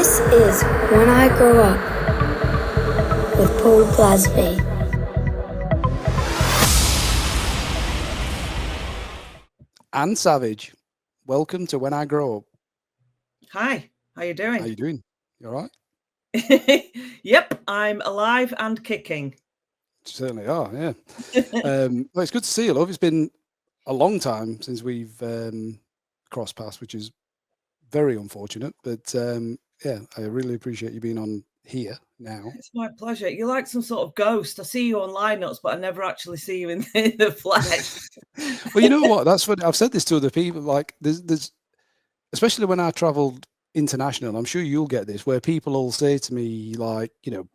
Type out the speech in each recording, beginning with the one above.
This is When I Grow Up with Paul Glazby. Anne Savage, welcome to When I Grow Up. Hi, how you doing? How you doing? You all right? Yep, I'm alive and kicking. Certainly are, yeah. Well, it's good to see you, love. It's been a long time since we've crossed paths, which is very unfortunate. But yeah, I really appreciate you being on here now. It's my pleasure. You're like some sort of ghost. I see you on lineups, but I never actually see you in the flesh. Well, you know what? That's what I've said this to other people. Like, there's especially when I travelled international. I'm sure you'll get this, where people will say to me, like, you know,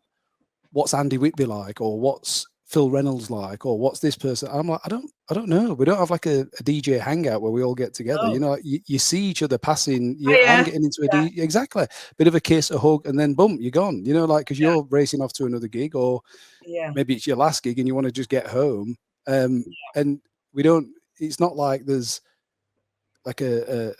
what's Andy Whitby like, or what's Phil Reynolds like, or what's this person? I'm like, I don't know. We don't have like a DJ hangout where we all get together. Oh. You know, you see each other passing. Oh, yeah. I'm getting into a exactly bit of a kiss, a hug, and then boom, you're gone. You know, like because you're racing off to another gig, or maybe it's your last gig and you want to just get home. And we don't. It's not like there's like a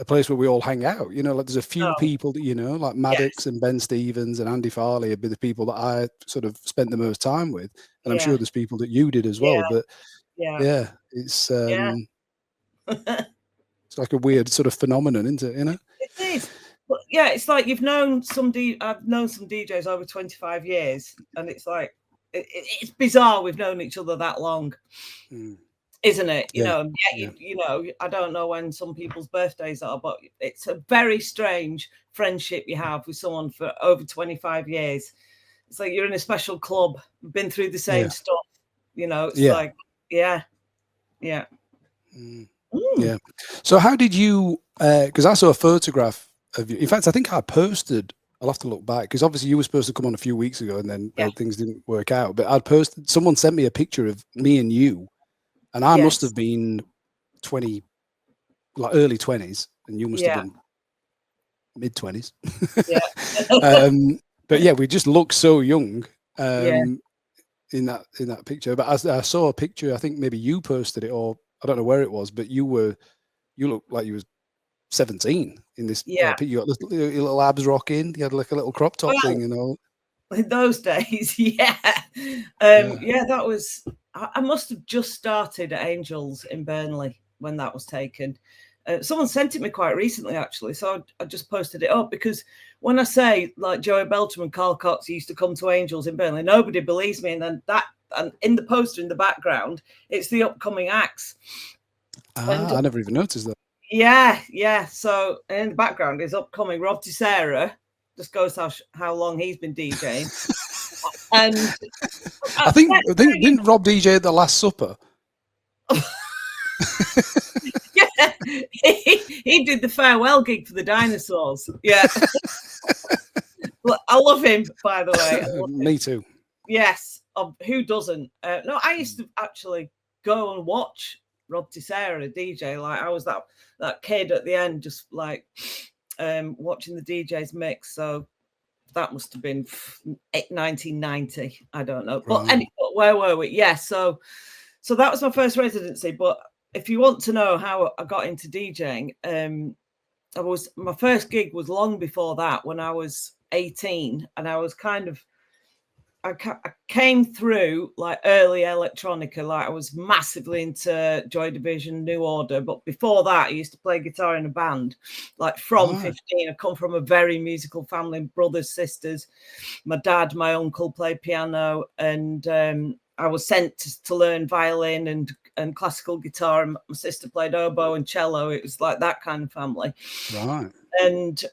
place where we all hang out, you know, like there's a few people that, you know, like Maddox and Ben Stevens and Andy Farley would be the people that I sort of spent the most time with. And I'm sure there's people that you did as well, but it's it's like a weird sort of phenomenon, isn't it? You know? It is. But yeah, it's like I've known some DJs over 25 years, and it's like it's bizarre we've known each other that long. Isn't it? You know, you know, I don't know when some people's birthdays are, but it's a very strange friendship you have with someone for over 25 years. It's like you're in a special club, been through the same stuff, you know. It's like, yeah. So how did you, because I saw a photograph of you. In fact, I think I posted, I'll have to look back, because obviously you were supposed to come on a few weeks ago and then things didn't work out. But I'd posted, someone sent me a picture of me and you. And I must have been 20, like early 20s, and you must have been mid 20s. But yeah, we just look so young in that picture. But I saw a picture, I think maybe you posted it, or I don't know where it was, but you looked like you was 17 in this picture. You got your little abs rocking. You had like a little crop top thing, you know. In those days, that was. I must have just started at Angels in Burnley when that was taken. Someone sent it me quite recently, actually, so I just posted it up, because when I say like Joey Beltram and Carl Cox used to come to Angels in Burnley, nobody believes me. And then and in the poster in the background, it's the upcoming acts. I never even noticed that. Yeah. So in the background is upcoming Rob Tissera. Just goes how long he's been DJing. And I think didn't Rob DJ at the Last Supper? He did the farewell gig for the Dinosaurs. Yeah. Well, I love him, by the way. Me too. Yes. Who doesn't? No, I used to actually go and watch Rob Tissera DJ. Like I was that kid at the end, just like watching the DJs mix. So that must have been 1990. I don't know. But anyway, where were we? Yeah. So that was my first residency. But if you want to know how I got into DJing, my first gig was long before that, when I was 18, and I was I came through like early electronica. Like I was massively into Joy Division, New Order. But before that, I used to play guitar in a band. Like from 15, I come from a very musical family, brothers, sisters. My dad, my uncle played piano, and I was sent to learn violin and classical guitar. And my sister played oboe and cello. It was like that kind of family. Right. And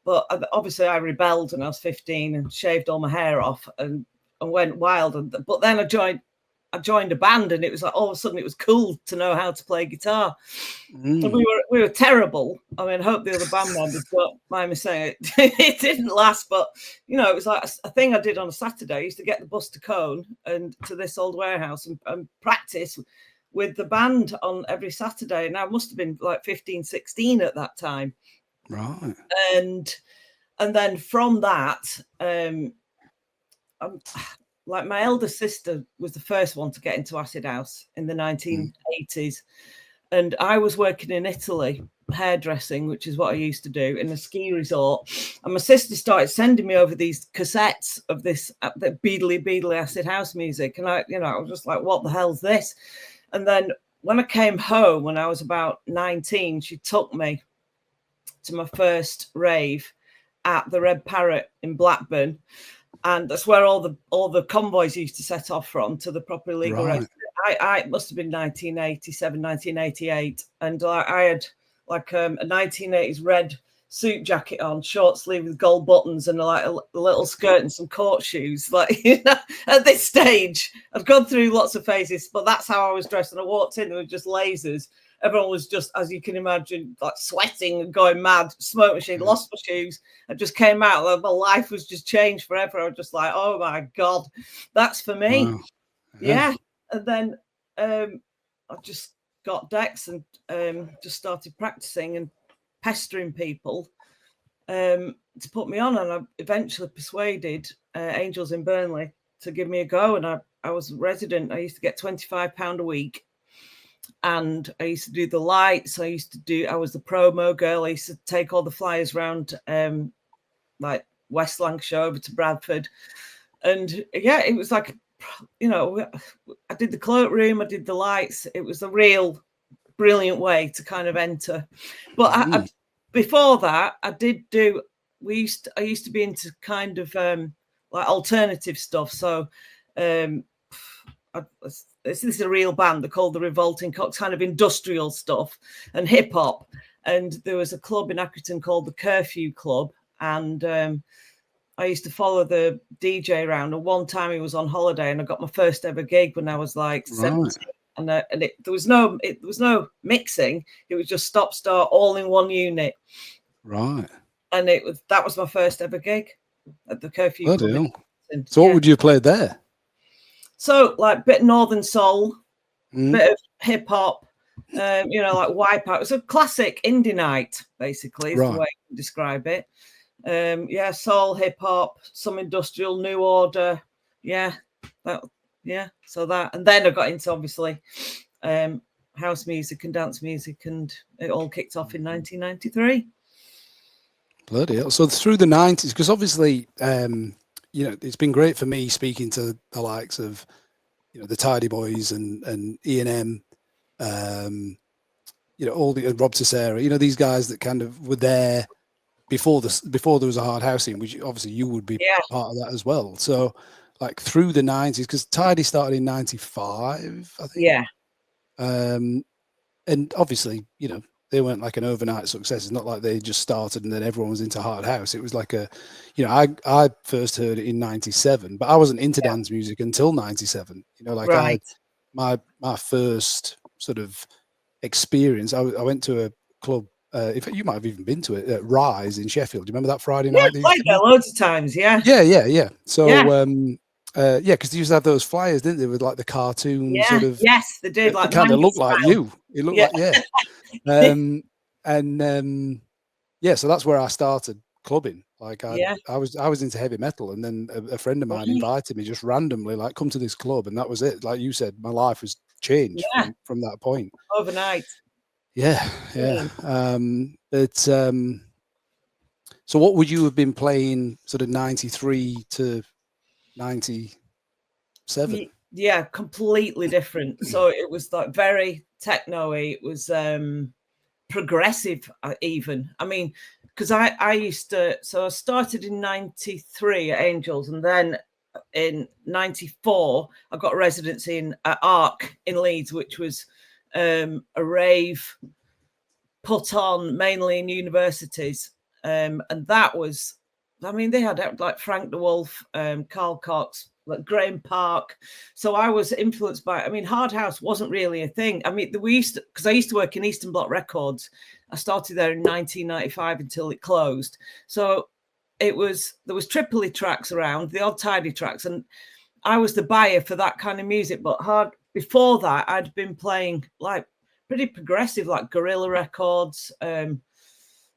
but obviously I rebelled when I was 15 and shaved all my hair off and went wild. But then I joined a band, and it was like all of a sudden it was cool to know how to play guitar. And we were terrible. I mean, I hope the other band members don't mind me saying it. It didn't last, but you know, it was like a thing I did on a Saturday. I used to get the bus to Cone and to this old warehouse and practice with the band on every Saturday. And I must have been like 15, 16 at that time. Right. And then from that, like my elder sister was the first one to get into acid house in the 1980s. And I was working in Italy, hairdressing, which is what I used to do in a ski resort. And my sister started sending me over these cassettes of this the beadly acid house music. And I was just like, what the hell's this? And then when I came home, when I was about 19, she took me to my first rave at the Red Parrot in Blackburn. And that's where all the convoys used to set off from to the proper legal race. It must have been 1987, 1988. And I had like a 1980s red suit jacket on, short sleeve with gold buttons, and like a little skirt and some court shoes. Like, at this stage, I've gone through lots of phases, but that's how I was dressed. And I walked in, there were just lasers. Everyone was just, as you can imagine, like sweating and going mad. Smoke machine, lost my shoes. I just came out. Like, my life was just changed forever. I was just like, oh my God, that's for me. Wow. Yeah. And then I just got decks and just started practicing and pestering people to put me on. And I eventually persuaded Angels in Burnley to give me a go. And I was a resident. I used to get £25 a week. And I used to do the lights. I was the promo girl. I used to take all the flyers around like West Lancashire over to Bradford. And yeah, it was like, I did the cloakroom, I did the lights. It was a real brilliant way to kind of enter. But before that, I used to be into kind of like alternative stuff. So this is a real band. They're called the Revolting Cocks, kind of industrial stuff and hip hop. And there was a club in Accrington called the Curfew Club. And I used to follow the DJ around. And one time he was on holiday, and I got my first ever gig when I was like 17. And there was no mixing. It was just stop start all in one unit. Right. And that was my first ever gig at the Curfew Club. So what would you play there? So like bit of Northern Soul, bit of hip hop, like Wipeout. It's a classic indie night, basically, is the way I can describe it. Soul, hip hop, some industrial, New Order. So that, and then I got into obviously house music and dance music, and it all kicked off in 1993. Bloody hell. So through the 90s, because obviously it's been great for me speaking to the likes of the Tidy Boys and E&M, all the Rob Tessera, these guys that kind of were there before there was a hard house scene, which obviously you would be part of that as well. So like through the 90s, because Tidy started in 95, I think. Yeah. And obviously, they weren't like an overnight success. It's not like they just started and then everyone was into hard house. It was like I first heard it in 97, but I wasn't into dance music until 97. My first sort of experience, I went to a club. In fact, you might have even been to it at Rise in Sheffield. Do you remember that Friday night? Yeah, played there loads of times. Yeah. Yeah. So, because they used to have those flyers, didn't they, with like the cartoon sort of. Yes, they did. Like it kind of looked like you. It looked like so that's where I started clubbing. Like I was into heavy metal, and then a friend of mine invited me just randomly, like, come to this club, and that was it. Like you said, my life was changed from that point. Overnight. Yeah. So what would you have been playing sort of 93 to 97? Yeah, completely different. So it was like very techno-y. It was progressive even. I mean, because I started in 93 at Angels, and then in 94 I got a residency at Arc in Leeds, which was a rave put on mainly in universities, and that was, I mean, they had like Frank the Wolf, Carl Cox, like Graham Park. So I was influenced by, I mean, hard house wasn't really a thing. I mean, because I used to work in Eastern Bloc Records. I started there in 1995 until it closed. So there was Tripoli tracks around, the odd Tidy tracks, and I was the buyer for that kind of music. But before that, I'd been playing like pretty progressive, like Guerrilla Records,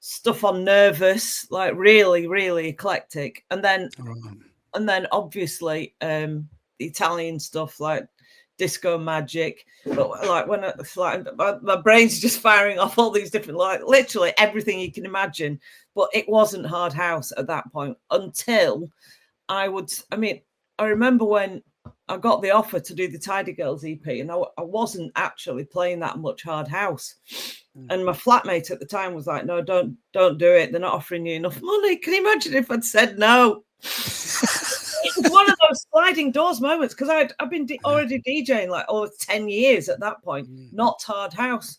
stuff on Nervous, like really, really eclectic. And then obviously the Italian stuff like Disco Magic. But like when it's like my brain's just firing off all these different, like literally everything you can imagine. But it wasn't hard house at that point until I remember when I got the offer to do the Tidy Girls EP, and I wasn't actually playing that much hard house. And my flatmate at the time was like, "No, don't do it. They're not offering you enough money." Can you imagine if I'd said no? It was one of those sliding doors moments, because I've been already DJing like over 10 years at that point, not hard house,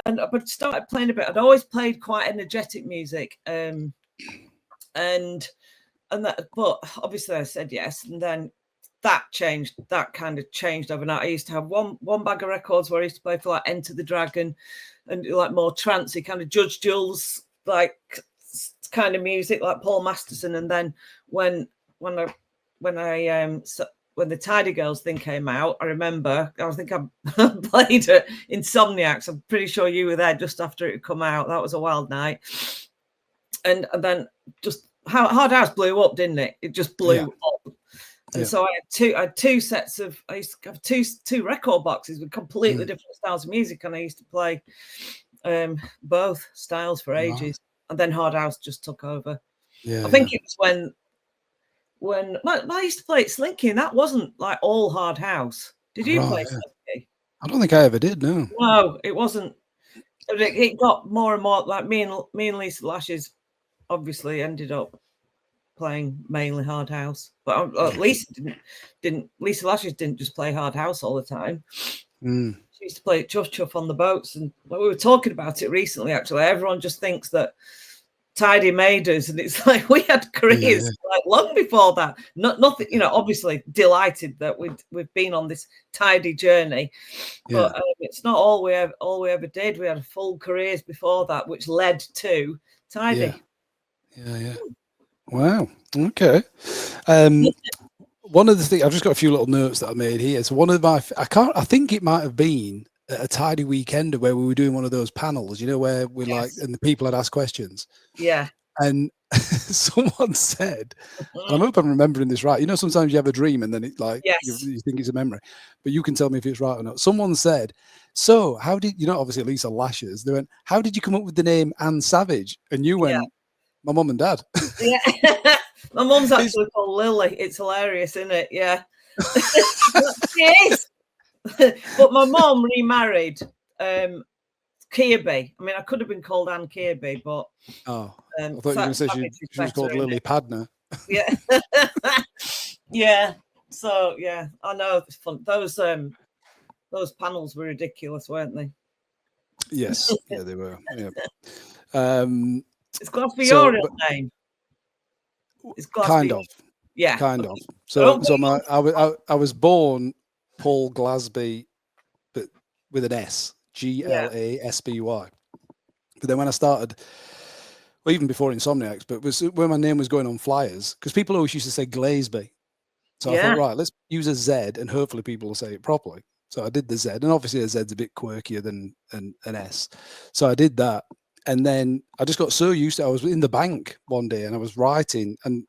but started playing a bit. I'd always played quite energetic music, but obviously I said yes, and then that changed. That kind of changed overnight. I used to have one bag of records where I used to play for like Enter the Dragon and like more trancey kind of Judge Jules like kind of music, like Paul Masterson. And then when the Tidy Girls thing came out, I remember I think I played at Insomniacs. I'm pretty sure you were there just after it had come out. That was a wild night. And then just hard house blew up, didn't it? It just blew up. And so I had two sets of, I used to have two record boxes with completely different styles of music, and I used to play both styles for ages. And then hard house just took over. I think it was when I used to play at Slinky, and that wasn't like all hard house. Did you play Slinky? I don't think I ever did. No, it wasn't. It got more and more like me and Lisa Lashes obviously ended up playing mainly hard house, but Lisa Lisa Lashes didn't just play hard house all the time. She used to play Chuff Chuff on the boats, and we were talking about it recently. Actually, everyone just thinks that Tidy made us, and it's like we had careers like long before that. Nothing, obviously delighted that we've been on this Tidy journey, but it's not all we ever did. We had full careers before that, which led to Tidy. Yeah. Wow. Okay. One of the things, I've just got a few little notes that I made here. So one of my, I think it might have been a Tidy weekend where we were doing one of those panels, where we like, and the people had asked questions. Yeah. And someone said, and I hope I'm remembering this right. Sometimes you have a dream and then it like, you think it's a memory, but you can tell me if it's right or not. Someone said, so how did, obviously Lisa Lashes, they went, how did you come up with the name Anne Savage? And you went, my mum and dad. Yeah. My mum's actually called Lily. It's hilarious, isn't it? Yeah. She is. But my mum remarried Kirby. I mean, I could have been called Anne Kirby, but I thought you were going to say she was called Lily Padner. Yeah. Yeah. So I know it's fun. Those panels were ridiculous, weren't they? Yes. Yeah, they were. Yeah. It's Glazby your real name. It's Glazby. Kind of. Yeah. Kind of. So I was born Paul Glazby, but with an S, Glasby. But then when I started, well, even before Insomniacs, but was when my name was going on flyers, because people always used to say Glazby. So I thought, right, let's use a Z and hopefully people will say it properly. So I did the Z, and obviously a Z's a bit quirkier than an S. So I did that. And then I just got so used to it. I was in the bank one day and I was writing and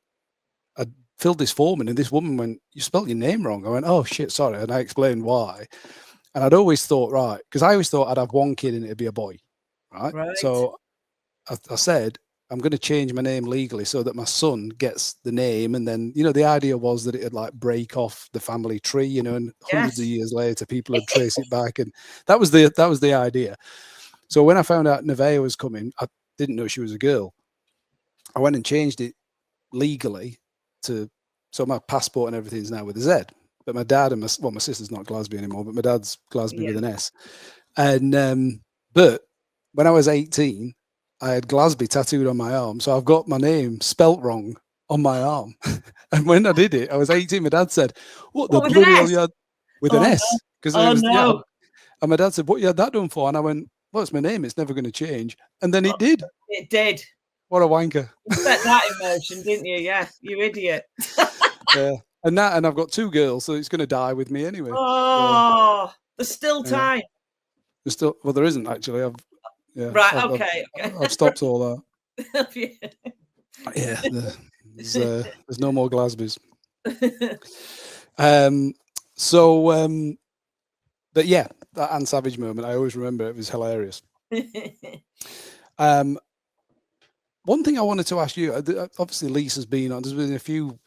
I filled this form in, and this woman went, you spelled your name wrong. I went, oh shit, sorry. And I explained why. And I'd always thought, right, because I always thought I'd have one kid and it'd be a boy. Right. So I said, I'm going to change my name legally so that my son gets the name. And then, the idea was that it'd like break off the family tree, and hundreds of years later, people would trace it back. And that was the idea. So when I found out Nevaeh was coming, I didn't know she was a girl. I went and changed it legally so my passport and everything is now with a Z. But my dad and my sister's not Glazby anymore, but my dad's Glazby with an S. And but when I was 18, I had Glazby tattooed on my arm. So I've got my name spelt wrong on my arm. And when I did it, I was 18. My dad said, what the bloody hell you had with an S? Because and my dad said, what you had that done for? And I went, well, it's my name. It's never going to change. And then it did. It did. What a wanker. You set that emotion, didn't you? Yeah, you idiot. Yeah. And I've got two girls, so it's going to die with me anyway. Oh, there's still time. Well, there isn't actually. I've stopped all that. Yeah. There's no more Glazbys. But yeah, that Anne Savage moment, I always remember. It was hilarious. One thing I wanted to ask you, obviously Lisa's been on, there's been a few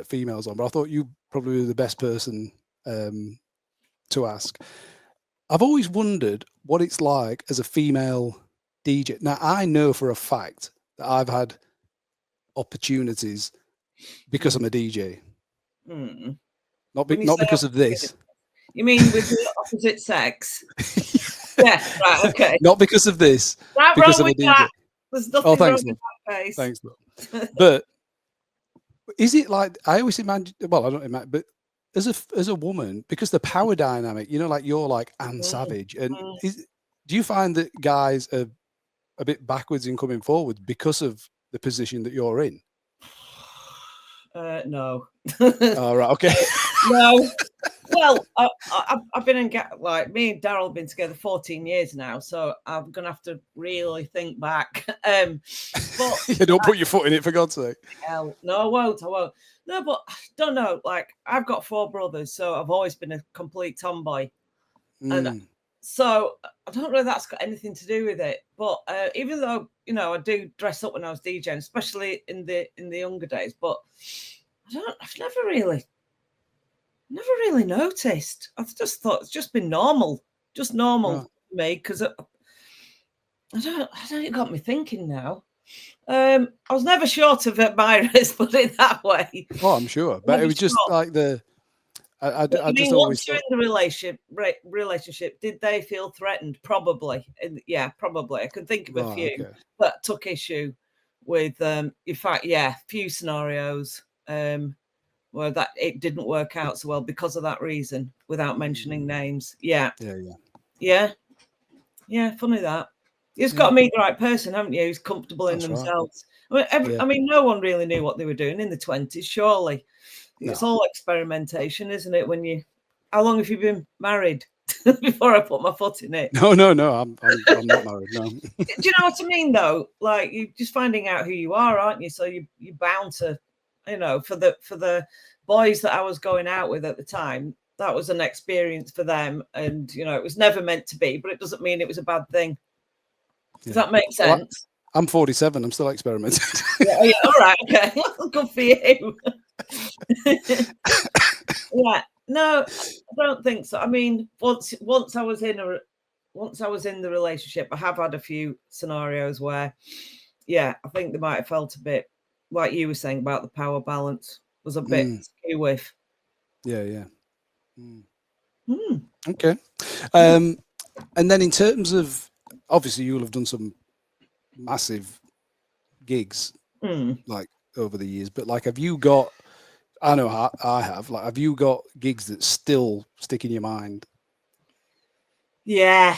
females on, but I thought you probably were the best person to ask. I've always wondered what it's like as a female DJ. Now, I know for a fact that I've had opportunities because I'm a DJ. Not because of this. You mean with the opposite sex? Yeah, right, okay. Not because of this. Right, because wrong I'm a with DJ. that. There's nothing wrong with that face. Thanks, Lord. But is it like, I always imagine, well, I don't imagine, but as a woman, because the power dynamic, you know, like you're like Anne Savage, and do you find that guys are a bit backwards in coming forward because of the position that you're in? No. Oh, right, okay. No. Well, I've been in, like, me and Daryl have been together 14 years now, so I'm gonna have to really think back. But you don't put your foot in it, for God's sake. Hell, no, I won't. No, but I don't know. Like, I've got 4 brothers, so I've always been a complete tomboy, and so I don't know if that's got anything to do with it. But even though, you know, I do dress up when I was DJing, especially in the younger days, but I've never really noticed. I've just thought it's just been normal, for me, because I don't. It got me thinking now. I was never short of admirers, put it that way. Oh, I'm sure, but it was just like the. I just always once you're in the relationship, did they feel threatened? Probably, yeah, probably. I can think of a few that took issue with. In fact, yeah, few scenarios where that it didn't work out so well because of that reason, without mentioning names. Yeah. Funny that. You've got to meet the right person, haven't you? Who's comfortable in themselves. Right. I mean, no one really knew what they were doing in the 20s, surely. No. It's all experimentation, isn't it? How long have you been married before I put my foot in it? No, I'm not married. No. Do you know what I mean, though? Like, you're just finding out who you are, aren't you? So you're bound to, you know, for the boys that I was going out with at the time, that was an experience for them, and you know, it was never meant to be, but it doesn't mean it was a bad thing. Does that make sense? Well, I'm 47. I'm still experimenting. Yeah, all right, okay. Good for you. Yeah, no, I don't think so. I mean, once I was in the relationship, I have had a few scenarios where, yeah, I think they might have felt a bit like you were saying about the power balance was a bit skew with. Yeah. Okay. And then in terms of, obviously you'll have done some massive gigs like over the years, but like, have you got, I know I have, like, have you got gigs that still stick in your mind? Yeah.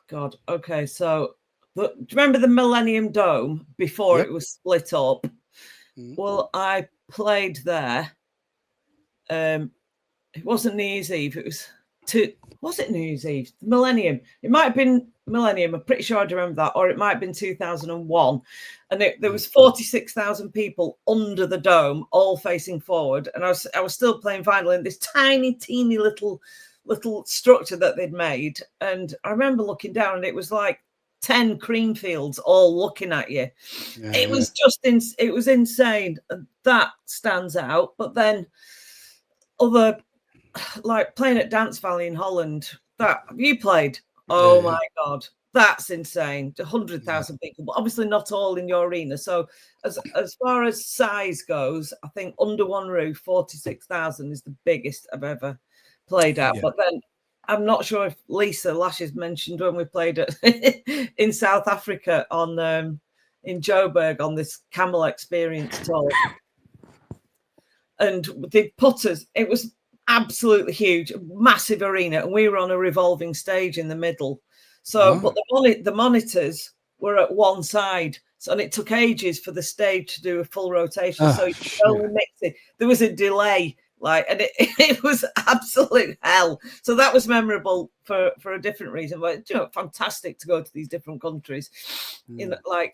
God. Okay. So do you remember the Millennium Dome before it was split up? Well, I played there. It wasn't New Year's Eve. It was was it New Year's Eve? Millennium. It might have been Millennium. I'm pretty sure I remember that. Or it might have been 2001. And there was 46,000 people under the dome, all facing forward. And I was still playing violin in this tiny, teeny little structure that they'd made. And I remember looking down, and it was like 10 cream fields all looking at you. Yeah, it was just it was insane. And that stands out. But then other, like playing at Dance Valley in Holland, that you played. Oh my God, that's insane. 100,000 people, but obviously not all in your arena. So as far as size goes, I think under one roof, 46,000 is the biggest I've ever played at. But then I'm not sure if Lisa Lashes mentioned when we played in South Africa in Joburg on this Camel Experience tour. And the putters, it was absolutely huge, massive arena, and we were on a revolving stage in the middle. So, but the monitors were at one side, so, and it took ages for the stage to do a full rotation. So you could only mix it. There was a delay, and it was absolute hell. So that was memorable for a different reason. But fantastic to go to these different countries. But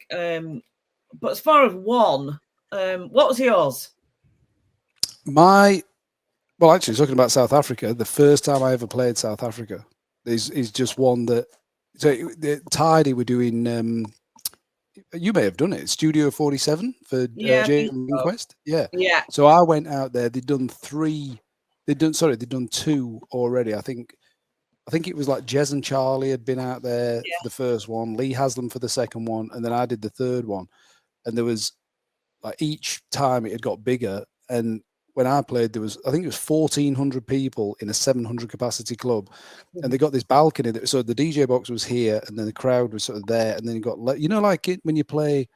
as far as one, what was yours? Well, Well, actually, talking about South Africa, the first time I ever played South Africa is just one that. So the Tidy were doing. You may have done it. Studio 47 for J Inquest. Yeah. Yeah. So I went out there. They'd done three. They'd done two already. I think it was like Jez and Charlie had been out there for the first one, Lee Haslam for the second one, and then I did the third one. And there was like each time it had got bigger. And when I played, I think it was 1,400 people in a 700 capacity club, and they got this balcony. So the DJ box was here, and then the crowd was sort of there, and then you got like it when you play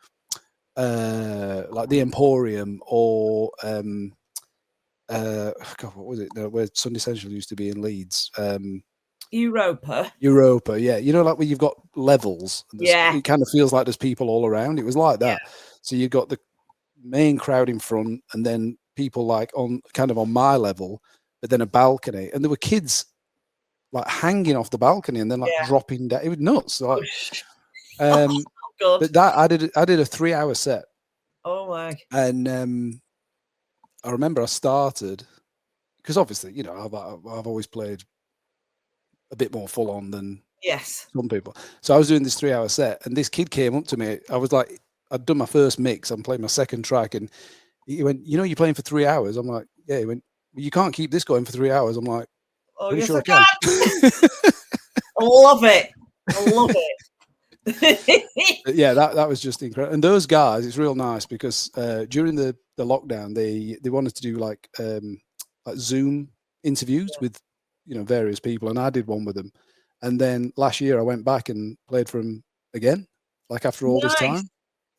like the Emporium or God, what was it? No, where Sunday Central used to be in Leeds. Europa, yeah. Like where you've got levels. It kind of feels like there's people all around. It was like that. Yeah. So you've got the main crowd in front, and then people like on my level, but then a balcony, and there were kids like hanging off the balcony and then like dropping down. It was nuts. Like, but that I did a 3-hour set. Oh my! And I remember I started because obviously I've always played a bit more full on than some people. So I was doing this 3-hour set, and this kid came up to me. I was like, I'd done my first mix. I'm playing my second track, and he went, "You're playing for 3 hours." I'm like, "Yeah." He went, "Well, you can't keep this going for 3 hours." I'm like, "Oh, yes, sure I can." I love it. I love it. Yeah, that was just incredible. And those guys, it's real nice because during the lockdown, they wanted to do like Zoom interviews with various people, and I did one with them. And then last year I went back and played for them again, like after all this time.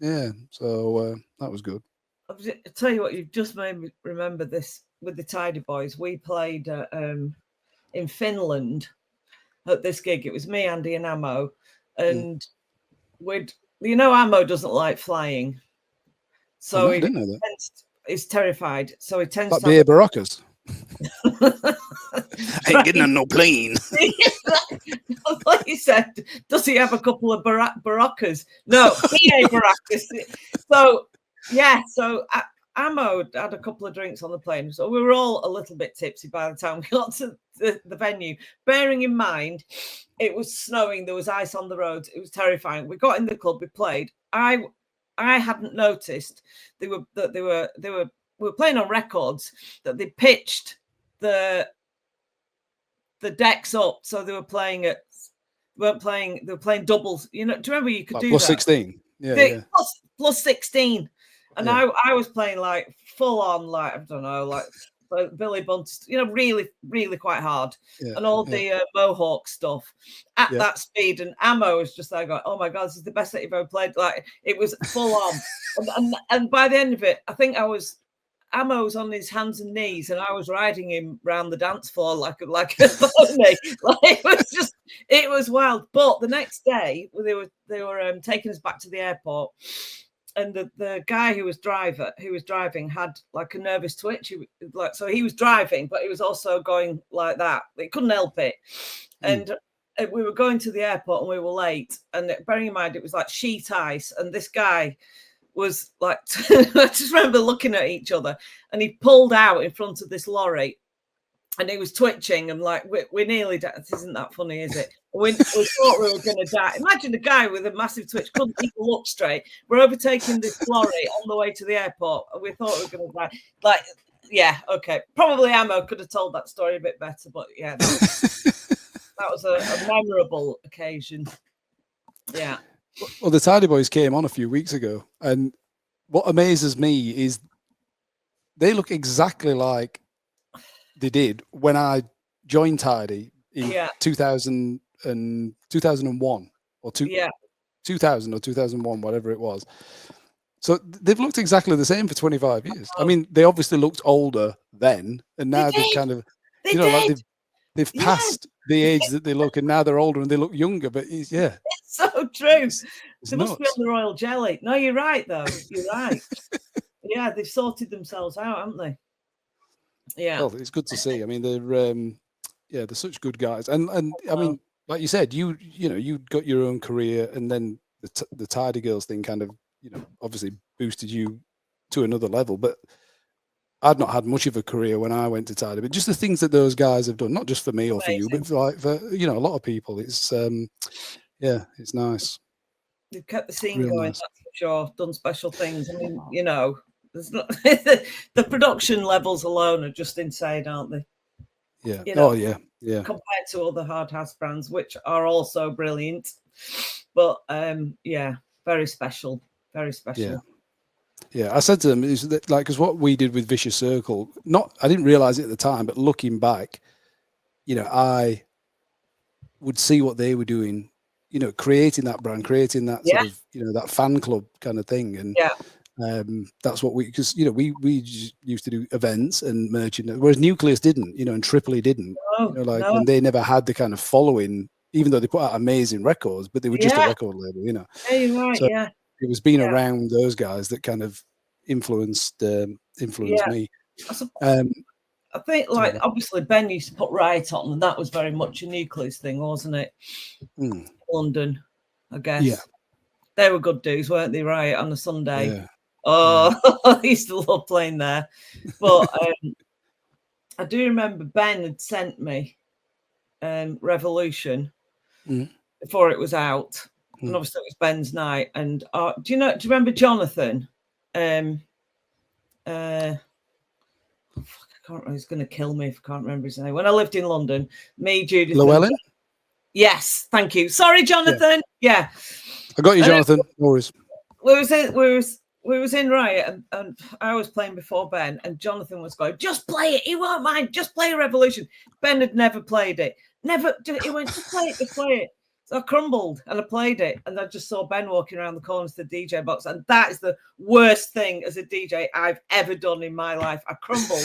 Yeah, so that was good. I'll tell you what, you've just made me remember this with the Tidy Boys. We played in Finland at this gig. It was me, Andy, and Ammo, and Ammo doesn't like flying, so he's terrified. So he tends like beer Baroccas. Ain't getting on no plane. Like you said, does he have a couple of Baroccas? No, he ain't Baroccas. So Ammo had a couple of drinks on the plane, so we were all a little bit tipsy by the time we got to the venue. Bearing in mind, it was snowing, there was ice on the roads, it was terrifying. We got in the club, we played. I hadn't noticed we were playing on records that they pitched the decks up, so they were playing doubles. Do you remember you could like do plus that? 16? Yeah. Plus 16. And I was playing like full on, like, I don't know, like Billy Bunt, really, really quite hard. And all the Mohawk stuff at that speed. And Ammo was just there going, oh my God, this is the best that you've ever played. Like, it was full on. and by the end of it, I think Ammo was on his hands and knees, and I was riding him around the dance floor like a pony. Like, it was wild. But the next day, they were taking us back to the airport, and the guy who was driving had like a nervous twitch. So he was driving, but he was also going like that. He couldn't help it. And we were going to the airport, and we were late. And bearing in mind, it was like sheet ice, and this guy was like, I just remember looking at each other, and he pulled out in front of this lorry, and he was twitching, and like, we're nearly dead. This isn't that funny, is it? We thought we were going to die. Imagine a guy with a massive twitch, couldn't even look straight. We're overtaking this lorry on the way to the airport, and we thought we were going to die. Like, yeah, okay. Probably Ammo could have told that story a bit better, but yeah, that was a memorable occasion. Yeah. Well, the Tidy Boys came on a few weeks ago, and what amazes me is they look exactly like they did when I joined Tidy in 2001 or 2000 or 2001, whatever it was. So they've looked exactly the same for 25 years. I mean, they obviously looked older then, and now they've kind of, like they've passed the age that they look, and now they're older and they look younger. But it's so true. They must be on the royal jelly. No, you're right, though. You're right. Yeah, they've sorted themselves out, haven't they? Yeah. Well, it's good to see. I mean, they're such good guys, and I mean, like you said, you got your own career, and then the Tidy Girls thing kind of obviously boosted you to another level. But I'd not had much of a career when I went to Tidy, but just the things that those guys have done, not just for me or for you, but for a lot of people. It's yeah, it's nice. They've kept the scene Real going, nice. that's for sure. Done special things. I mean, there's not the production levels alone are just insane, aren't they? Yeah. Oh yeah. Compared to other hard house brands, which are also brilliant, but yeah, very special, very special. Yeah, I said to them, is that like, because what we did with Vicious Circle, I didn't realize it at the time, but looking back, I would see what they were doing, creating that brand, creating that sort of, that fan club kind of thing. And that's what because, we used to do events and merchandise, whereas Nucleus didn't, and Tripoli didn't, and they never had the kind of following, even though they put out amazing records, but they were just a record label, Yeah, you're right, so it was being around those guys that kind of influenced me. I think, obviously Ben used to put Riot on, and that was very much a Nucleus thing, wasn't it? London, I guess. Yeah, they were good dudes, weren't they? Riot on a Sunday. Yeah. I used to love playing there. But I do remember Ben had sent me Revolution before it was out. And obviously it was Ben's night. And do you remember Jonathan? I can't remember. He's going to kill me if I can't remember his name. When I lived in London, me, Judith. Llewellyn? Yes, thank you. Sorry, Jonathan. Yeah. I got you, Jonathan. No worries. We was in Riot, and I was playing before Ben, and Jonathan was going, just play it. He won't mind. Just play Revolution. Ben had never played it. Never. He went, just play it. Just play it. So I crumbled and I played it, and I just saw Ben walking around the corner to the DJ box, and that is the worst thing as a DJ I've ever done in my life. I crumbled,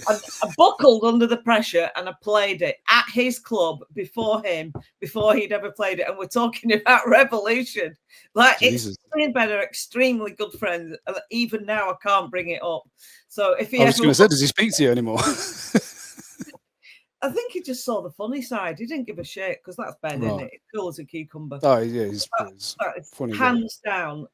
and I buckled under the pressure, and I played it at his club before he'd ever played it. And we're talking about Revolution. Like, it's been better, extremely good friends. Even now, I can't bring it up. So if he I was going to say, does he speak to you anymore? I think he just saw the funny side. He didn't give a shit because that's Ben, isn't it? It's cool as a cucumber. Oh, yeah, he's funny. Hands down.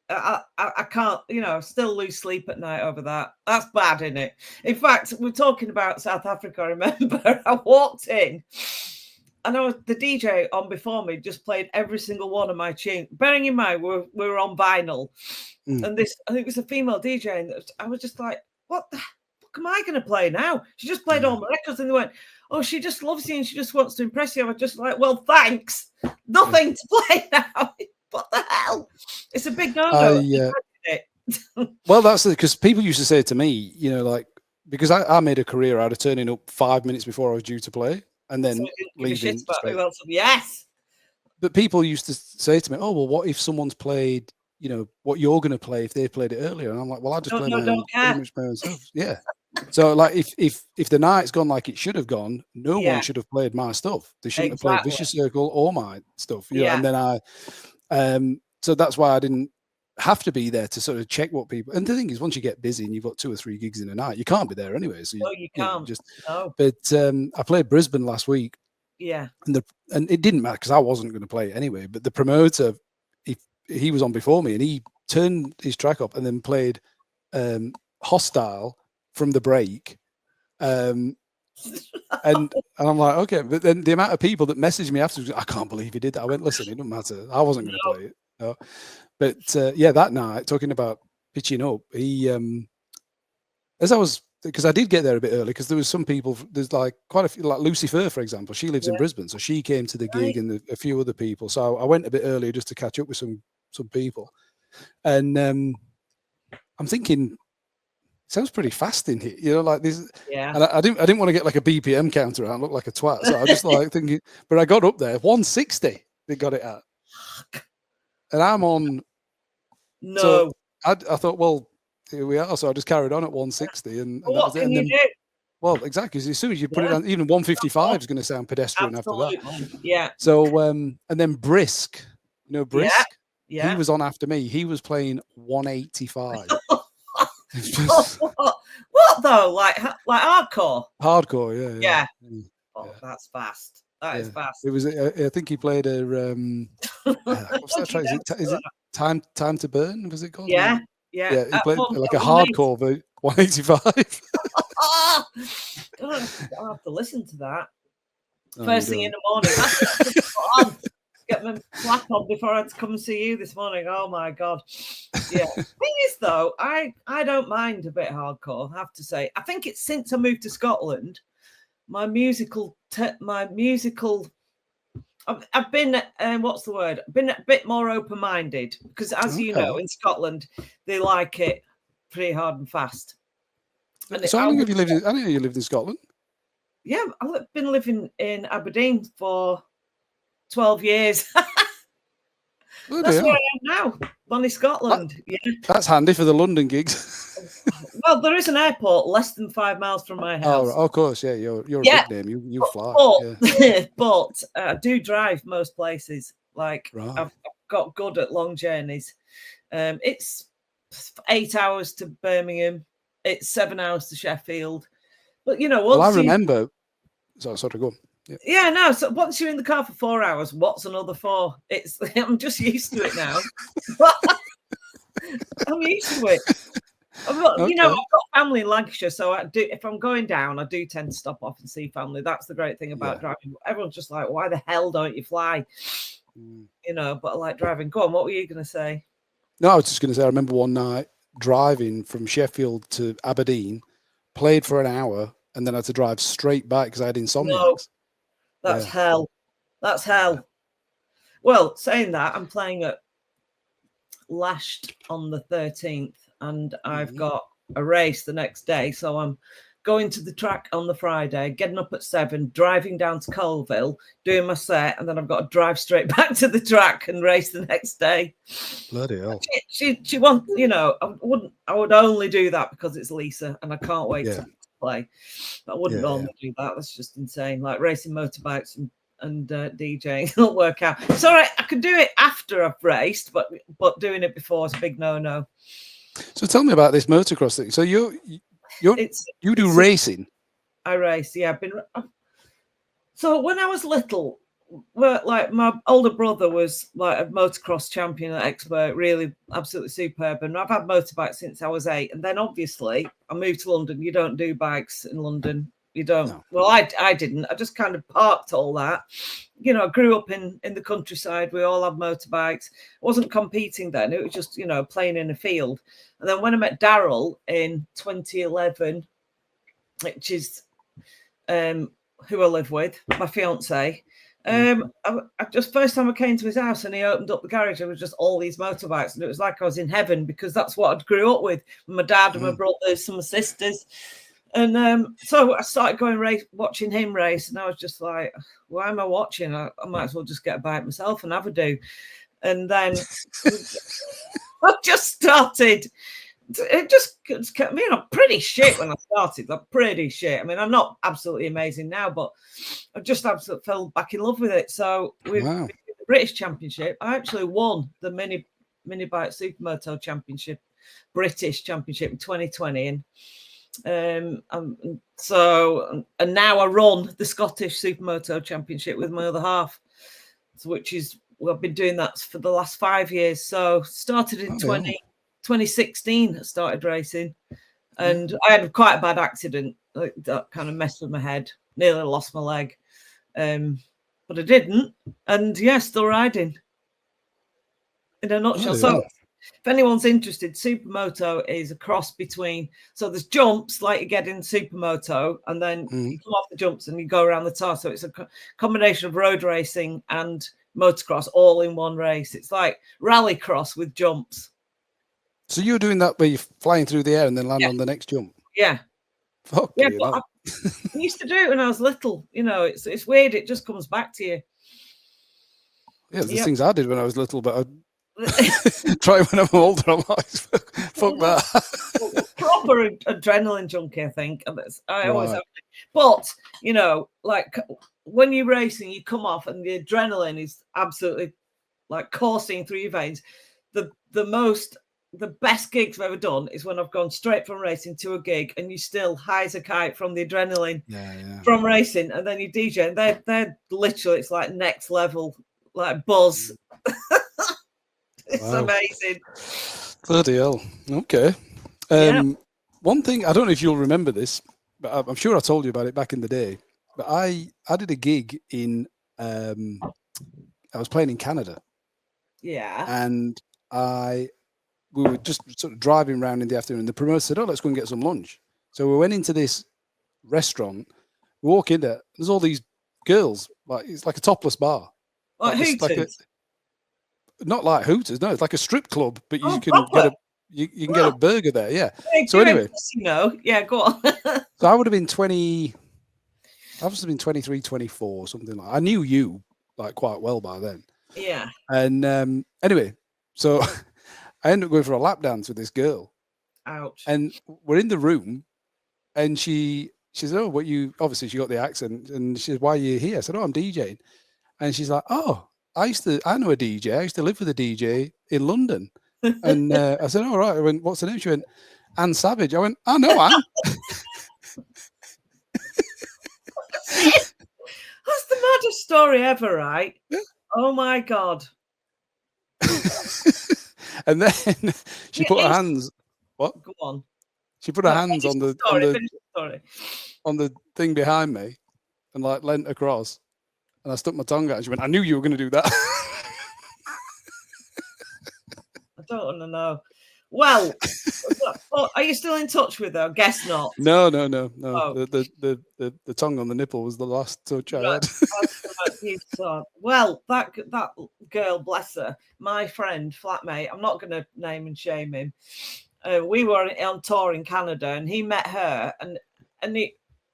I can't, still lose sleep at night over that. That's bad, isn't it? In fact, we're talking about South Africa. I remember I walked in, and the DJ on before me just played every single one of my tunes. Bearing in mind, we were on vinyl, and I think it was a female DJ, and I was just like, what the am I going to play now? She just played all my records, and they went, oh, she just loves you and she just wants to impress you. I was just like, well, thanks. Nothing to play now. What the hell? It's a big no-no. Well, that's because people used to say to me, because I made a career out of turning up 5 minutes before I was due to play and then leaving. Yes. But people used to say to me, oh, well, what if someone's played, what you're going to play if they played it earlier? And I'm like, well, I just play my own stuff. Yeah. So, like, if the night's gone like it should have gone, no one should have played my stuff. They shouldn't have played Vicious Circle or my stuff. And then so that's why I didn't have to be there to sort of check what people. And the thing is, once you get busy and you've got 2 or 3 gigs in a night, you can't be there anyway. So you can't. But I played Brisbane last week. Yeah. And it didn't matter because I wasn't going to play it anyway. But the promoter, he was on before me, and he turned his track up and then played Hostile from the break. And I'm like, okay. But then the amount of people that messaged me afterwards, I can't believe he did that. I went, listen, it doesn't matter. I wasn't going to play it. No. But that night, talking about pitching up, because I did get there a bit early, because there was some people, there's like quite a few, like Lucifer, for example, she lives in Brisbane. So she came to the gig and a few other people. So I went a bit earlier just to catch up with some people. And I'm thinking, sounds pretty fast in here, like this. Yeah. And I didn't want to get like a BPM counter out and look like a twat. So I just like thinking, but I got up there, 160 they got it at. And I'm on. No. So I thought, well, here we are. So I just carried on at 160. And that was it. And then, well, exactly. As soon as you put it on, even 155 is going to sound pedestrian after that. Yeah. So, and then Brisk, Brisk? Yeah. He was on after me. He was playing 185. What though? Like hardcore? Hardcore, yeah. Oh, that's fast. That is fast. It was. I think he played a. What's that track? Is it Time to Burn? Was it called? Yeah. He played like a hardcore. 185. I'll have to listen to that No, first you thing in don't. the morning. Get my flap on before I had to come and see you this morning. Oh my god! Yeah. Thing is, though, I don't mind a bit hardcore. I have to say, I think it's since I moved to Scotland, my musical. I've been what's the word? Been a bit more open-minded because, as you know, in Scotland they like it pretty hard and fast. And so how long have you lived? I know you lived in Scotland. Yeah, I've been living in Aberdeen for 12 years. That's where I am now, Bonnie, Scotland. Yeah. That's handy for the London gigs. Well, there is an airport less than 5 miles from my house. Oh, of course, yeah. You're a big name. You fly. But I do drive most places. Like right. I've got good at long journeys. It's 8 hours to Birmingham. It's 7 hours to Sheffield. But you know, well, I remember. So sort of go. Yeah, no. So once you're in the car for 4 hours, what's another 4? I'm just used to it now. I'm used to it. You know, I've got family in Lancashire, so I do. If I'm going down, I do tend to stop off and see family. That's the great thing about driving. Everyone's just like, "Why the hell don't you fly?" You know, but I like driving. Go on. What were you going to say? No, I was just going to say. I remember one night driving from Sheffield to Aberdeen, played for an hour, and then I had to drive straight back because I had insomnia. No, that's hell. That's hell. Well, saying that, I'm playing at Lashed on the 13th, and I've got a race the next day. So I'm going to the track on the Friday, getting up at 7, driving down to Colville, doing my set, and then I've got to drive straight back to the track and race the next day. Bloody hell. She wants, you know, I would only do that because it's Lisa and I can't wait to play. I wouldn't normally do that. That's just insane. Like racing motorbikes and DJing don't work out. Sorry, I could do it after I've raced, but doing it before is a big no. So tell me about this motocross thing. So you do racing? I race, yeah. So when I was little, like my older brother was like a motocross champion, an expert, really absolutely superb. And I've had motorbikes since I was 8. And then obviously I moved to London. You don't do bikes in London. You don't. No. Well, I didn't. I just kind of parked all that. You know, I grew up in the countryside. We all had motorbikes. I wasn't competing then. It was just, you know, playing in a field. And then when I met Daryl in 2011, which is who I live with, my fiance, I just first time I came to his house and he opened up the garage, there was just all these motorbikes, and it was like I was in heaven because that's what I grew up with my dad and my brothers and my sisters. And so I started going watching him race, and I was just like, why am I watching? I might as well just get a bike myself and have a do. And then I just started. It just kept me. I'm pretty shit when I started. I'm pretty shit. I mean, I'm not absolutely amazing now, but I just absolutely fell back in love with it. So with the British Championship, I actually won the mini bike supermoto championship, British Championship in 2020, and now I run the Scottish Supermoto Championship with my other half, which is I've been doing that for the last 5 years. So started in 2016, I started racing, and I had quite a bad accident that kind of messed with my head. Nearly lost my leg, but I didn't. And still riding. In a nutshell. So if anyone's interested, Supermoto is a cross between. So there's jumps like you get in Supermoto, and then you come off the jumps and you go around the tar. So it's a combination of road racing and motocross all in one race. It's like rallycross with jumps. So you're doing that where you're flying through the air and then land on the next jump? Yeah. Fuck yeah, but I used to do it when I was little. You know, it's weird. It just comes back to you. Yeah, there's things I did when I was little, but I try when I'm older. I'm like, fuck that. Proper adrenaline junkie, I think. I always have. But, you know, like when you're racing, you come off and the adrenaline is absolutely like coursing through your veins. The best gigs I've ever done is when I've gone straight from racing to a gig and you still high as a kite from the adrenaline from racing, and then you DJ and they're literally, it's like next level, like buzz. It's amazing. Bloody hell. Okay. One thing, I don't know if you'll remember this, but I'm sure I told you about it back in the day. But I did a gig in, I was playing in Canada. Yeah. And we were just sort of driving around in the afternoon. The promoter said, "Oh, let's go and get some lunch." So we went into this restaurant. We walk in there. There's all these girls. Like it's like a topless bar. Like Hooters? Not like Hooters. No, it's like a strip club, but you can proper? you can get a burger there. Yeah. So anyway, yeah, go on. So I would have been 20. I must have been 23, 24, something like. I knew you like quite well by then. Yeah. And anyway, so I ended up going for a lap dance with this girl. Ouch. And we're in the room, and she said, "Oh, what you?" Obviously, she got the accent, and she said, "Why are you here?" I said, "Oh, I'm DJing." And she's like, "Oh, I know a DJ. I used to live with a DJ in London." And I said, "All right." I went, "What's the name?" She went, "Anne Savage." I went, "I know Anne." That's the maddest story ever, right? Yeah. Oh my God. And then she put her hands. What? Go on. She put her hands on the thing behind me, and like leant across, and I stuck my tongue out. And she went, "I knew you were going to do that." I don't want to know. Well, are you still in touch with her? I guess not. No. Oh. The tongue on the nipple was the last touch I had. Well, that girl, bless her, my friend, flatmate. I'm not going to name and shame him. We were on tour in Canada, and he met her, and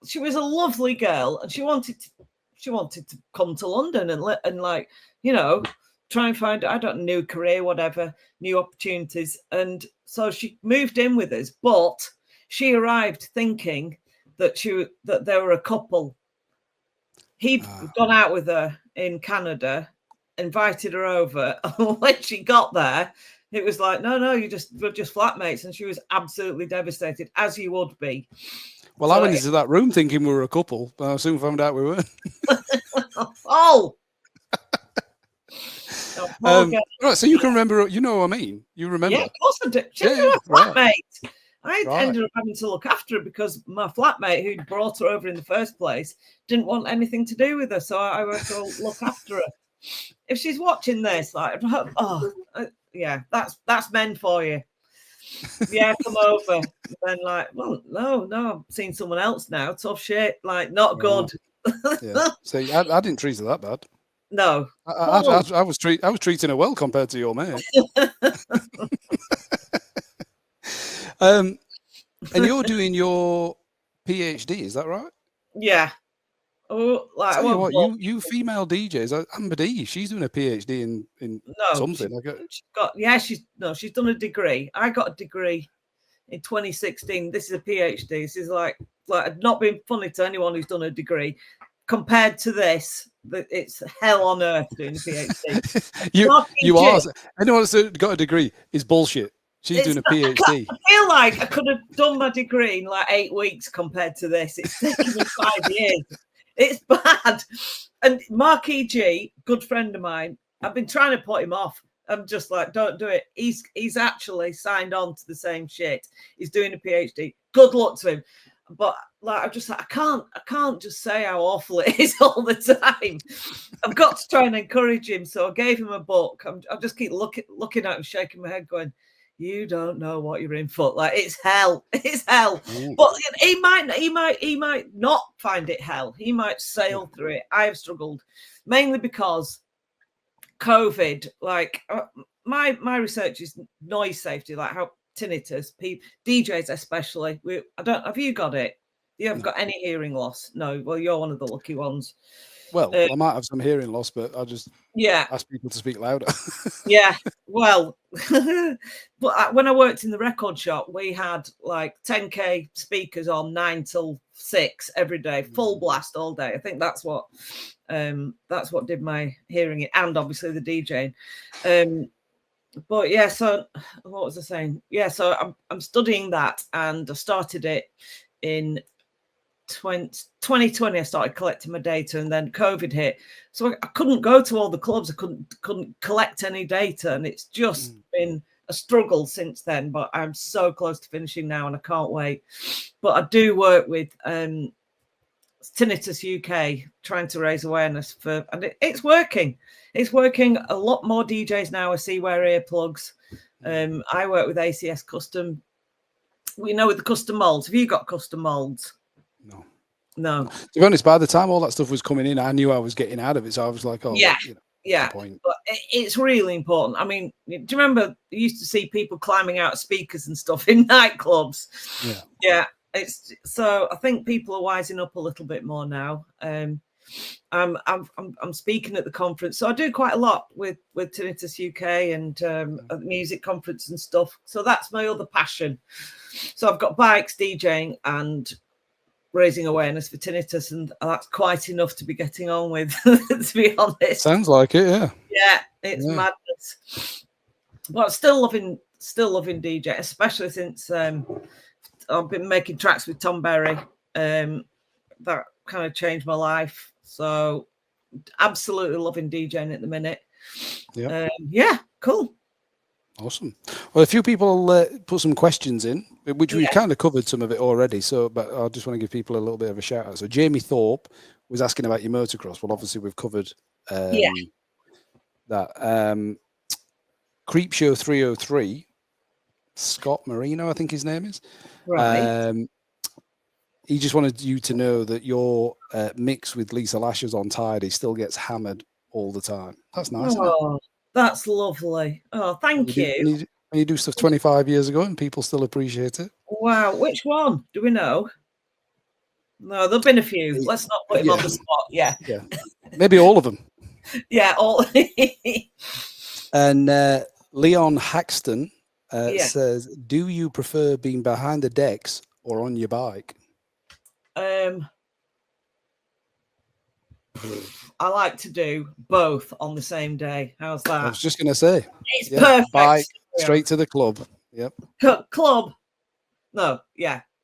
she was a lovely girl, and she wanted to come to London and like, you know, try and find, I don't know, new career, whatever, new opportunities. And so she moved in with us, but she arrived thinking that they were a couple. He'd gone out with her in Canada, invited her over. When she got there, it was like, no, we're just flatmates. And she was absolutely devastated, as you would be. Well, so I went into that room thinking we were a couple, but I soon found out we weren't. Oh! Right, so you can remember, you know what I mean? You remember? Yeah, of course I do. She's a flatmate. I ended up having to look after her because my flatmate, who'd brought her over in the first place, didn't want anything to do with her. So I had to look after her. If she's watching this, like, yeah, that's men for you. Yeah, come over. And then like, well, no, I've seen someone else now. Tough shit. Like, not good. Yeah. So I didn't treat her that bad. No, I was treating her well compared to your mate. And you're doing your PhD, is that right? Yeah. Oh, like tell you what, you female DJs, Amber D, she's doing a PhD in something. She's done a degree. I got a degree in 2016. This is a PhD. This is like not being funny to anyone who's done a degree. Compared to this, it's hell on earth doing a PhD. you are. Anyone that's got a degree is bullshit. She's doing a PhD. I feel like I could have done my degree in like 8 weeks compared to this. It's taken me 5 years. It's bad. And Mark E.G., good friend of mine, I've been trying to put him off. I'm just like, don't do it. He's actually signed on to the same shit. He's doing a PhD. Good luck to him. But like, I'm just like, I can't just say how awful it is all the time. I've got to try and encourage him. So I gave him a book. I just keep looking at him, shaking my head, going, "You don't know what you're in for. Like, it's hell. It's hell." Mm. But he might not find it hell. He might sail through it. I have struggled mainly because COVID. Like, my research is noise safety, like how tinnitus, DJs especially. Have you got it? You haven't got any hearing loss? No. Well, you're one of the lucky ones. Well, I might have some hearing loss, but I just ask people to speak louder. Yeah. Well, but when I worked in the record shop, we had like 10K speakers on 9 till 6 every day, full blast all day. I think that's what did my hearing, and obviously the DJing. But yeah, so what was I saying? Yeah, so I'm studying that, and I started it in 2020. I started collecting my data, and then COVID hit, so I couldn't go to all the clubs. I couldn't collect any data, and it's just been a struggle since then, but I'm so close to finishing now and I can't wait. But I do work with Tinnitus UK, trying to raise awareness for, and it's working. It's working. A lot more DJs now I see wear earplugs. I work with ACS Custom. We know with the custom molds. Have you got custom molds? No. To be honest, by the time all that stuff was coming in, I knew I was getting out of it. So I was like, oh, yeah, you know, yeah. But it's really important. I mean, do you remember you used to see people climbing out of speakers and stuff in nightclubs? Yeah. Yeah. It's so I think people are wising up a little bit more now. I'm speaking at the conference, so I do quite a lot with Tinnitus UK and at the music conference and stuff. So that's my other passion. So I've got bikes, DJing, and raising awareness for tinnitus, and that's quite enough to be getting on with. To be honest, sounds like it. Yeah. Yeah, it's madness. But I'm still loving DJ, especially since I've been making tracks with Tom Berry. That kind of changed my life. So absolutely loving DJing at the minute. Yeah, cool. Awesome. Well, a few people put some questions in, which we've kind of covered some of it already. So, but I just want to give people a little bit of a shout out. So Jamie Thorpe was asking about your motocross. Well, obviously we've covered that. Creepshow 303, Scott Marino, I think his name is. Right. He just wanted you to know that your mix with Lisa Lashes on Tidy still gets hammered all the time. That's nice. Isn't it? That's lovely. Oh, thank you. You do stuff 25 years ago and people still appreciate it. Wow. Which one? Do we know? No, there've been a few. Let's not put him on the spot. Yeah. Maybe all of them. Yeah, all. And Leon Haxton says, do you prefer being behind the decks or on your bike? I like to do both on the same day. How's that? I was just going to say. It's perfect. Bike, straight to the club. Yep. Club. No,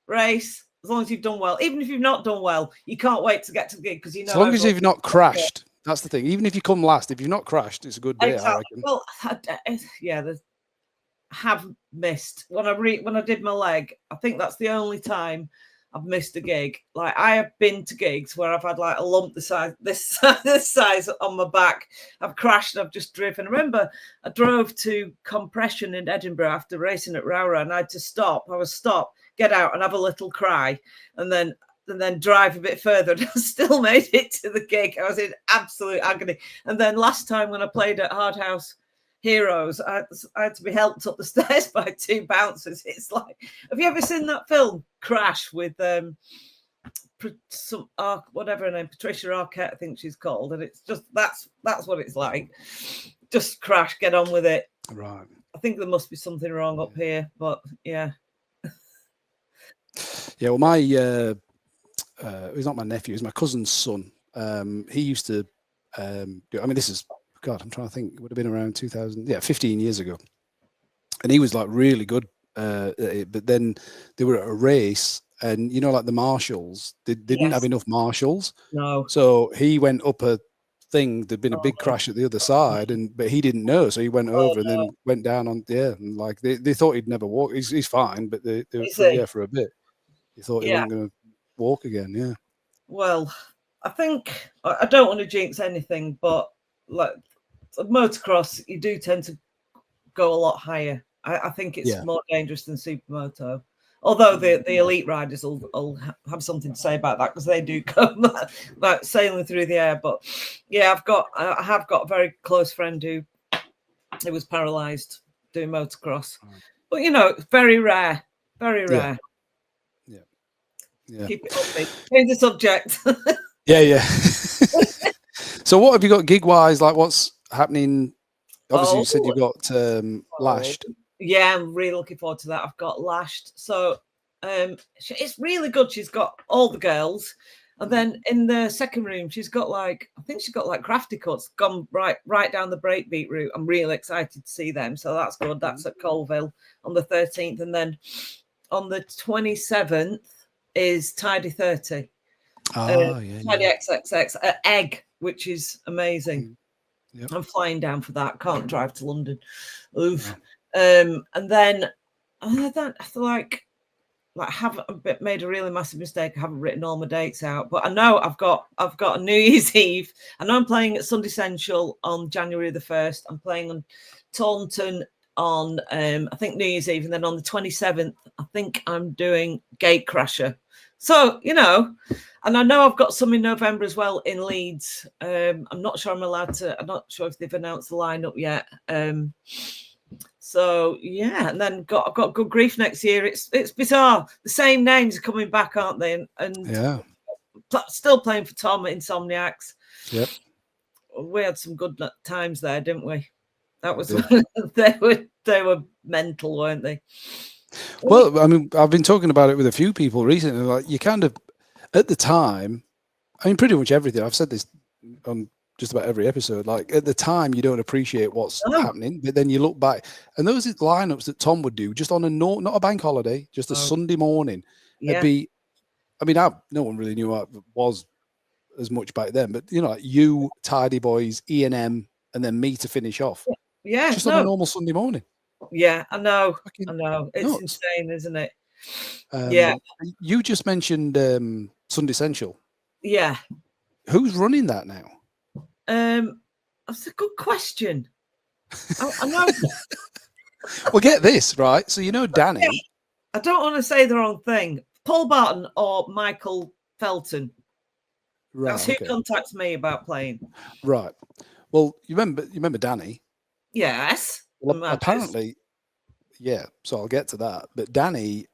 race. As long as you've done well. Even if you've not done well, you can't wait to get to the gig because you know. As long as you've not crashed. That's the thing. Even if you come last, if you've not crashed, it's a good day. Exactly. I reckon. Well, I have missed when I did my leg. I think that's the only time I've missed a gig. Like I have been to gigs where I've had like a lump this size on my back. I've crashed and I've just driven. I remember I drove to Compression in Edinburgh after racing at Rowra, and I had to stop. I was stop, get out, and have a little cry, and then drive a bit further. And I still made it to the gig. I was in absolute agony. And then last time when I played at Hard House Heroes, I had to be helped up the stairs by two bouncers. It's like, have you ever seen that film Crash with whatever her name, Patricia Arquette, I think she's called, and it's just that's what it's like. Just crash, get on with it. Right. I think there must be something wrong up here, but yeah. Yeah, well, my he's not my nephew, he's my cousin's son. He used to do, I mean, this is, God, I'm trying to think, it would have been around 15 years ago. And he was like really good at it, but then they were at a race, and you know, like the marshals, they didn't have enough marshals. No. So he went up a thing, there'd been a big crash at the other side, but he didn't know, so he went over and then went down on and like they thought he'd never walk. He's fine, but they for a bit. He thought he wasn't going to walk again. Well, I think I don't want to jinx anything, but like motocross, you do tend to go a lot higher. I think it's more dangerous than supermoto. Although the elite riders will have something to say about that because they do go like sailing through the air. But yeah, I have got a very close friend who was paralysed doing motocross. But you know, it's very rare, very rare. Yeah. Keep it upbeat. Change the subject. Yeah. So what have you got gig wise? Like what's happening? Obviously you said you got Lashed. Yeah, I'm really looking forward to that. I've got Lashed. So it's really good. She's got all the girls. And then in the second room, she's got like crafty cuts gone right down the breakbeat route. I'm really excited to see them. So that's good. That's at Colville on the 13th. And then on the 27th is Tidy 30. Tidy XXX at Egg, which is amazing. Yep. I'm flying down for that. Can't drive to London. Oof. And then I feel like I haven't made a really massive mistake. I haven't written all my dates out, but I know I've got a New Year's Eve. I know I'm playing at Sunday Central on January the 1st. I'm playing on Taunton on I think New Year's Eve, and then on the 27th, I think I'm doing Gatecrasher. So, you know, and I know I've got some in November as well in Leeds. I'm not sure I'm allowed to. I'm not sure if they've announced the lineup yet. So yeah, and then I've got Good Grief next year. It's bizarre. The same names are coming back, aren't they? And yeah, still playing for Tom at Insomniacs. Yep. We had some good times there, didn't we? That was they were mental, weren't they? Well, I mean, I've been talking about it with a few people recently. Like, you kind of, at the time, I mean, pretty much everything. I've said this on just about every episode. Like, at the time, you don't appreciate what's happening, but then you look back, and those lineups that Tom would do just on a not a bank holiday, just a Sunday morning. It'd be, I mean, no one really knew what it was as much back then, but you know, like you, Tidy Boys, E&M, and then me to finish off. Yeah, just on a normal Sunday morning. Yeah, I know. I know. It's nuts. Insane, isn't it? Yeah. You just mentioned Sunday Central. Yeah. Who's running that now? That's a good question. I know. Well, get this, right? So, you know, Danny. I don't want to say the wrong thing. Paul Barton or Michael Felton. Right. That's who contacts me about playing. Right. Well, you remember Danny? Yes. Well, apparently, yeah. So I'll get to that. But Danny,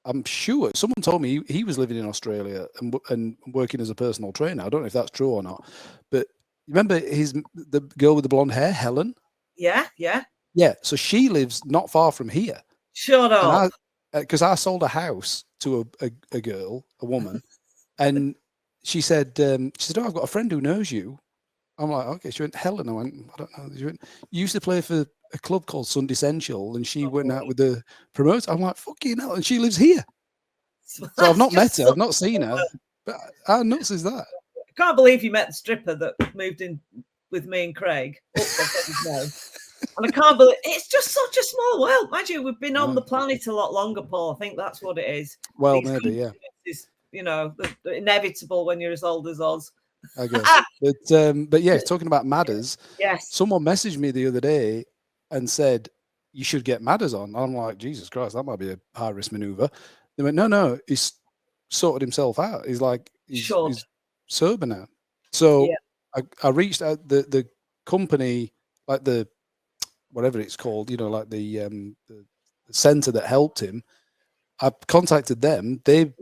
I'm sure someone told me he was living in Australia and working as a personal trainer. I don't know if that's true or not. But remember the girl with the blonde hair, Helen? Yeah, yeah. Yeah. So she lives not far from here. Shut up. Because I sold a house to a girl, a woman, and she said, "Oh, I've got a friend who knows you." I'm like, okay. She went, Helen. I went, I don't know. She went, you used to play for a club called Sunday Central, and she went out with the promoter. I'm like, fucking hell, and she lives here. So I've not met her, I've not seen her, but how nuts is that? I can't believe you met the stripper that moved in with me and Craig. And I can't believe it's just such a small world. Mind you, we've been on the planet a lot longer, Paul. I think that's what it is. Well, maybe, yeah. Is, you know, the inevitable when you're as old as us. I guess. But yeah, talking about Madders. Yes. Someone messaged me the other day and said, you should get Madders on. I'm like, Jesus Christ, that might be a high risk maneuver. They went, no, he's sorted himself out. He's like, he's sober now. So I reached out the company, like the whatever it's called, you know, like the center that helped him. I contacted them. They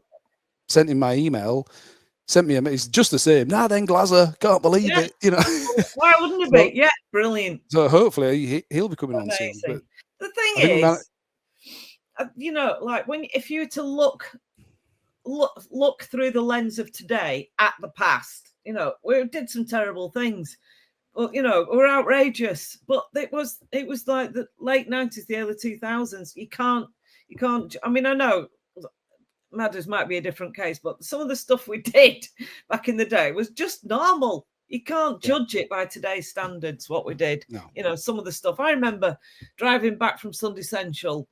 sent him my email. Sent me it's just the same. Nah, then Glazby, can't believe it. You know, why wouldn't it be? Yeah, brilliant. So hopefully he'll be coming on soon. But the thing is, you know, like if you were to look through the lens of today at the past, you know, we did some terrible things. Well, you know, we're outrageous. But it was like the late 90s, the early 2000s. You can't. I mean, I know. Madders might be a different case, but some of the stuff we did back in the day was just normal. You can't judge it by today's standards, what we did. No. You know, some of the stuff. I remember driving back from Sunday Central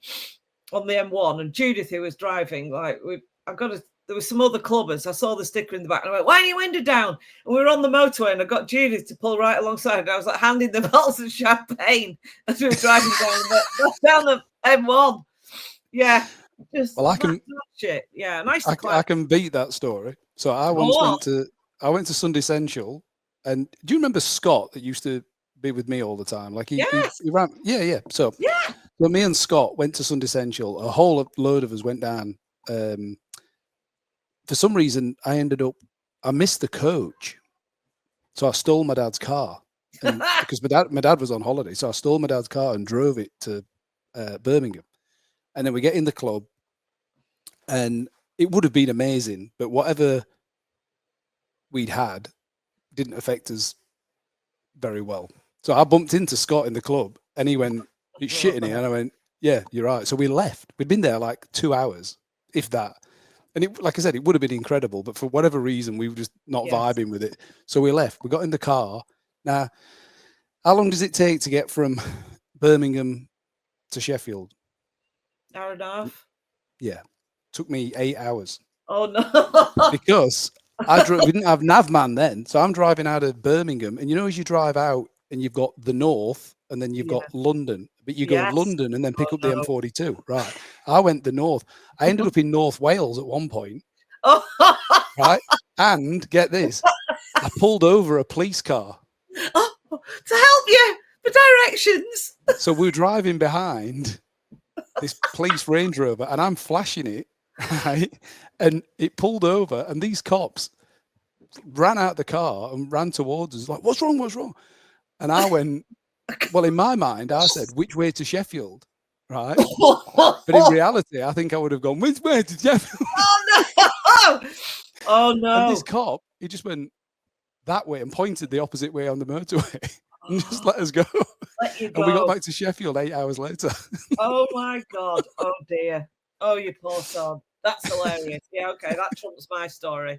on the M1, and Judith, who was driving, like, there was some other clubbers. I saw the sticker in the back, and I went, why are your window down? And we were on the motorway, and I got Judith to pull right alongside, and I was like handing them bottles of champagne as we were driving down the M1. Yeah. Well, I can shit. Yeah, nice. I can beat that story. So I once went to Sunday Central, and do you remember Scott that used to be with me all the time? Like he ran. Yeah. So me and Scott went to Sunday Central. A whole load of us went down. For some reason, I missed the coach, so I stole my dad's car because my dad was on holiday. So I stole my dad's car and drove it to Birmingham. And then we get in the club, and it would have been amazing, but whatever we'd had didn't affect us very well. So I bumped into Scott in the club, and he went, "It's shit in here." And I went, "Yeah, you're right." So we left. We'd been there like 2 hours, if that. And it, like I said, it would have been incredible, but for whatever reason, we were just not vibing with it. So we left. We got in the car. Now, how long does it take to get from Birmingham to Sheffield. Hour and a half? Yeah. Took me 8 hours. Oh, no. Because we didn't have Navman then. So I'm driving out of Birmingham. And you know, as you drive out and you've got the north and then you've got London, but you go London and then pick up the M42. Right. I went the north. I ended up in North Wales at one point. Right. And get this, I pulled over a police car. Oh, to help you for directions. So we're driving behind this police Range Rover and I'm flashing it, right? And it pulled over and these cops ran out the car and ran towards us like, what's wrong? What's wrong? And I went, well, in my mind, I said, which way to Sheffield? Right. But in reality, I think I would have gone, which way to Sheffield? Oh, no. Oh, no. And this cop, he just went that way and pointed the opposite way on the motorway and just let us go. Let you go. And we got back to Sheffield 8 hours later. Oh, my God. Oh, dear. Oh, you poor son. That's hilarious. Yeah, okay. That trumps my story.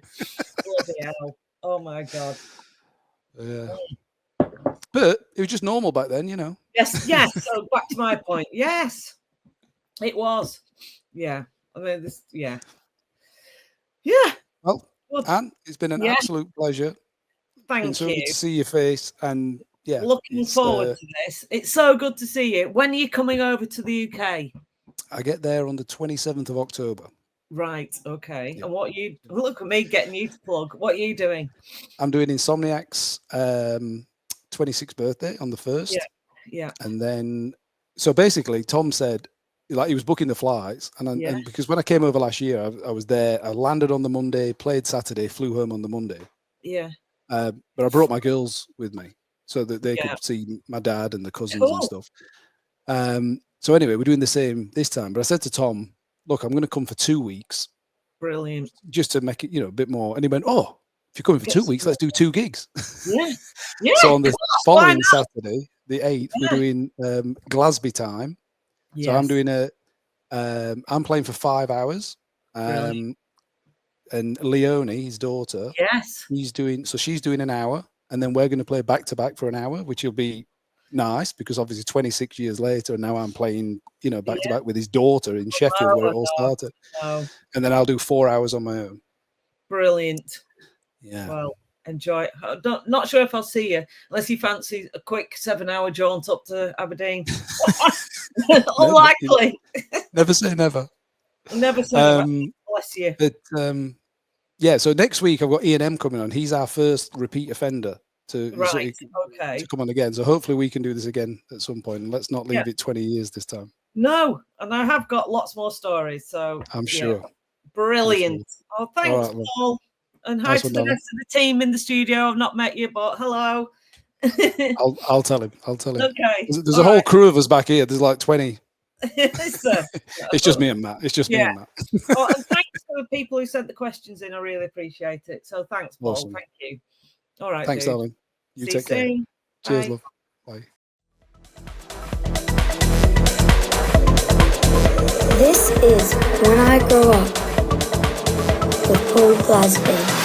Bloody hell. Oh, my God. Yeah. But it was just normal back then, you know. Yes, yes. So back to my point. Yes, it was. Yeah. I mean, this, yeah. Yeah. Well, Anne, it's been an absolute pleasure. Thank you. Good to see your face. And yeah. Looking forward to this. It's so good to see you. When are you coming over to the UK? I get there on the 27th of October. Right. Okay. Yeah. And what you look at me getting you to plug. What are you doing? I'm doing Insomniac's 26th birthday on the 1st. Yeah. Yeah. And then, so basically, Tom said, like, he was booking the flights. And because when I came over last year, I was there. I landed on the Monday, played Saturday, flew home on the Monday. Yeah. But I brought my girls with me so that they could see my dad and the cousins and stuff. So anyway, we're doing the same this time. But I said to Tom, look, I'm going to come for 2 weeks. Brilliant. Just to make it, you know, a bit more. And he went, oh, if you're coming for 2 weeks, let's do 2 gigs. Yeah. Yeah. So on the following Saturday, the 8th, we're doing Glazby time. Yes. So I'm doing I'm playing for 5 hours. And Leone, his daughter, she's doing an hour, and then we're going to play back to back for an hour, which will be nice because obviously 26 years later, and now I'm playing, you know, back to back with his daughter in Sheffield where it all started. And then I'll do 4 hours on my own. Brilliant. Yeah. Well, enjoy. Not sure if I'll see you unless you fancy a quick 7-hour jaunt up to Aberdeen. Unlikely. Never say never. Never say never. Bless you. But yeah, so next week I've got Ian coming on. He's our first repeat offender to come on again. So hopefully we can do this again at some point. And let's not leave it 20 years this time. No, and I have got lots more stories. So I'm sure. Brilliant. Oh, thanks, Paul. And hi to the rest of the team in the studio. I've not met you, but hello. I'll tell him. Okay. There's a whole crew of us back here. There's like 20. It's just me and Matt. It's just me and Matt. Oh, and thanks to the people who sent the questions in. I really appreciate it. So thanks, Paul. Awesome. Thank you. All right. Thanks, darling. You take care. Cheers, love. Bye. This is When I Grow Up with Paul Glazby.